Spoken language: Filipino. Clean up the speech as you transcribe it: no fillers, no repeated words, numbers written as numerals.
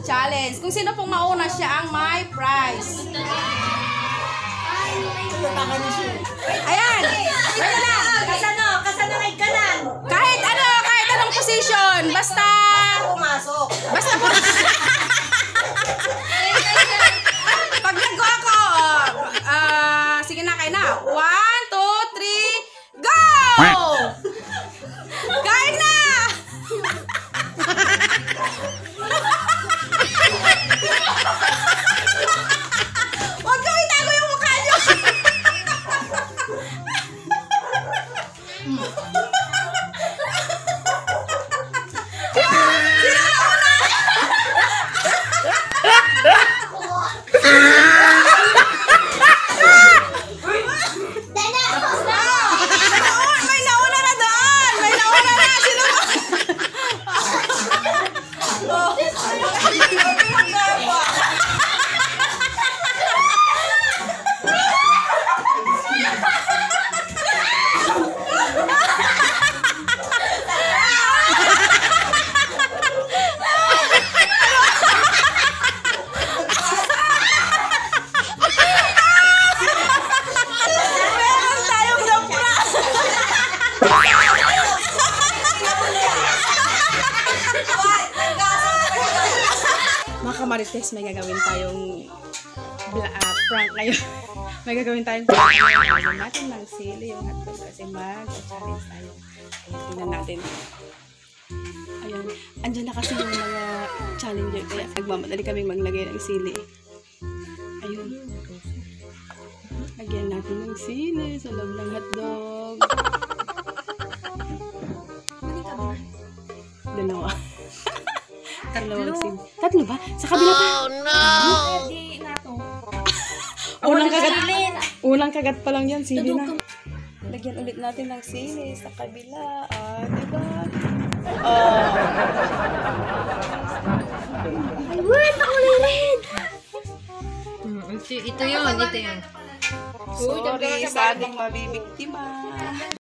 challenge. Kung sino pong mauna, siya ang may prize. Ayan. Wait lang. Kasanangay ka lang. Kahit anong position. Basta Pumasok. Basta po. Pag nag-go ako, sige na, kayo na. 1, 2, 3, go! Kain na! Huwag kang itago yung mukha niyo! May nauna na doon! May nauna na! Sino ba? Meron tayong napra! Mga kamarites, may gagawin tayong prank ngayon. May gagawin tayong prank ngayon. Lagyan natin ng sili yung hotdog kasi mag-challenge tayo. Ayan, tingnan natin. Ayun, andyan na kasi yung mga challenger kaya nagmamadali kaming maglagay ng sili. Ayun. Lagyan natin ng sili sa loob ng hotdog. Dalawa. Dalawang sili. Tatlo ba? Sa kabila pa? Oh no! Hindi na to. Unang kagat pa lang yan, sili na. Lagyan ulit natin ng sili sa kabila. Diba? Ay, wait! Nakulirin! Ito yun. Sorry sa ating mabibiktima.